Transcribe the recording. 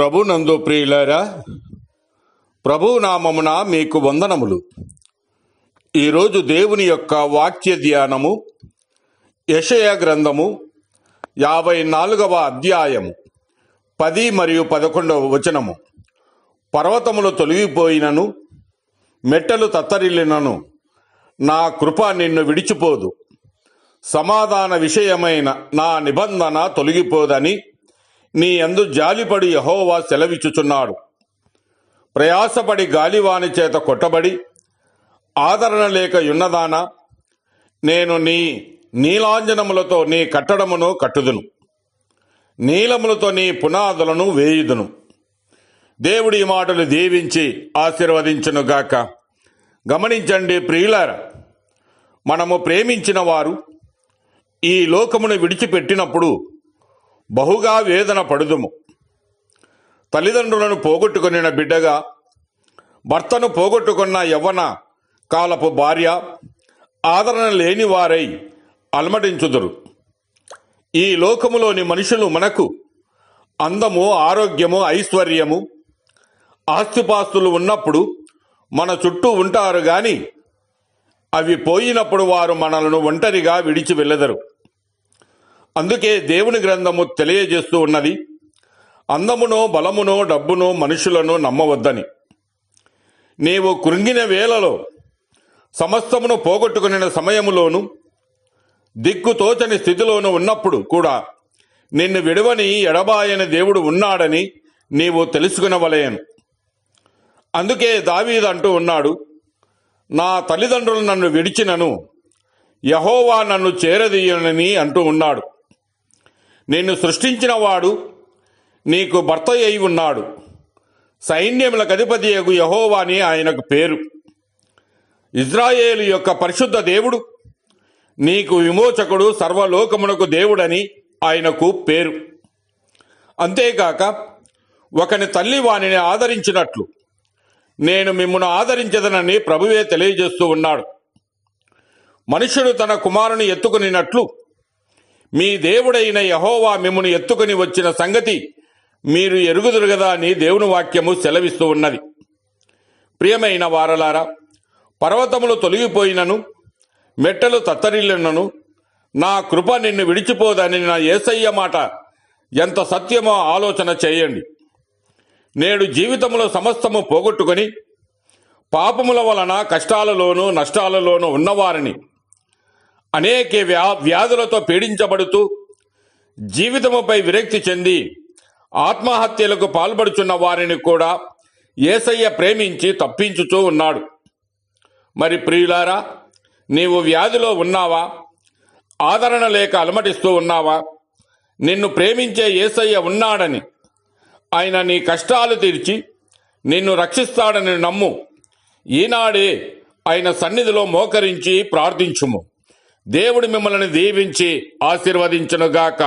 ప్రభునందు ప్రియులారా, ప్రభు నామమున మీకు వందనములు. ఈరోజు దేవుని యొక్క వాక్య ధ్యానము యెషయా గ్రంథము 54వ అధ్యాయము 10 మరియు 11వ వచనము. పర్వతములు తొలగిపోయినను, మెట్టలు తత్తరిల్లినను, నా కృప నిన్ను విడిచిపోదు. సమాధాన విషయమైన నా నిబంధన తొలగిపోదని నీ యందు జాలిపడి యెహోవా సెలవిచ్చుచున్నాడు. ప్రయాసపడి గాలివాని చేత కొట్టబడి ఆదరణ లేక యున్నదానా, నేను నీ నీలాంజనములతో నీ కట్టడమును కట్టుదును, నీలములతో నీ పునాదులను వేయుదును. దేవుడి ఈ మాటలు దీవించి ఆశీర్వదించునుగాక. గమనించండి ప్రియులారా, మనము ప్రేమించిన వారు ఈ లోకమును విడిచిపెట్టినప్పుడు బహుగా వేదన పడుదుము. తల్లిదండ్రులను పోగొట్టుకున్న బిడ్డగా, భర్తను పోగొట్టుకున్న యవ్వన కాలపు భార్య ఆదరణ లేని వారై అలమటించుదురు. ఈ లోకములోని మనుషులు మనకు అందము, ఆరోగ్యము, ఐశ్వర్యము, ఆస్తిపాస్తులు ఉన్నప్పుడు మన చుట్టూ ఉంటారు గాని అవి పోయినప్పుడు వారు మనలను ఒంటరిగా విడిచి వెళ్ళెదరు. అందుకే దేవుని గ్రంథము తెలియజేస్తూ ఉన్నది, అందమునో, బలమునో, డబ్బునో మనుషులను నమ్మవద్దని. నీవు కృంగిన వేళలో, సమస్తమును పోగొట్టుకునే సమయములోను, దిక్కుతోచని స్థితిలోను ఉన్నప్పుడు కూడా నిన్ను విడవని ఎడబాయని దేవుడు ఉన్నాడని నీవు తెలుసుకునవలెను. అందుకే దావీదు అంటూ ఉన్నాడు, నా తల్లిదండ్రులు నన్ను విడిచినను యెహోవా నన్ను చేరదీయనని అంటూ ఉన్నాడు. నిన్ను సృష్టించిన వాడు నీకు భర్త అయి ఉన్నాడు. సైన్యములకు అధిపతియగు యెహోవా అని ఆయనకు పేరు. ఇజ్రాయేలు యొక్క పరిశుద్ధ దేవుడు, నీకు విమోచకుడు, సర్వలోకమునకు దేవుడని ఆయనకు పేరు. అంతేకాక ఒకని తల్లి వానిని ఆదరించినట్లు నేను మిమ్మును ఆదరించదనని ప్రభువే తెలియజేస్తూ ఉన్నాడు. మనుష్యుడు తన కుమారుని ఎత్తుకునినట్లు మీ దేవుడైన యెహోవా మిమ్మును ఎత్తుకుని వచ్చిన సంగతి మీరు ఎరుగుదురు గదా అని దేవుని వాక్యము సెలవిస్తూ ఉన్నది. ప్రియమైన వారలారా, పర్వతములు తొలగిపోయినను, మెట్టలు తత్తరిల్లినను, నా కృప నిన్ను విడిచిపోదని నా యేసయ్య మాట ఎంత సత్యమో ఆలోచన చేయండి. నేడు జీవితంలో సమస్తము పోగొట్టుకొని పాపముల వలన కష్టాలలోనూ నష్టాలలోనూ ఉన్నవారిని, అనేక వ్యాధులతో పీడించబడుతూ జీవితముపై విరక్తి చెంది ఆత్మహత్యలకు పాల్పడుచున్న వారిని కూడా యేసయ్య ప్రేమించి తప్పించుతూ ఉన్నాడు. మరి ప్రియులారా, నీవు వ్యాధిలో ఉన్నావా? ఆదరణ లేక అలమటిస్తూ ఉన్నావా? నిన్ను ప్రేమించే యేసయ్య ఉన్నాడని, ఆయన నీ కష్టాలు తీర్చి నిన్ను రక్షిస్తాడని నమ్ము. ఈనాడే ఆయన సన్నిధిలో మోకరించి ప్రార్థించుము. దేవుడు మిమ్మల్ని దీవించి ఆశీర్వదించునుగాక.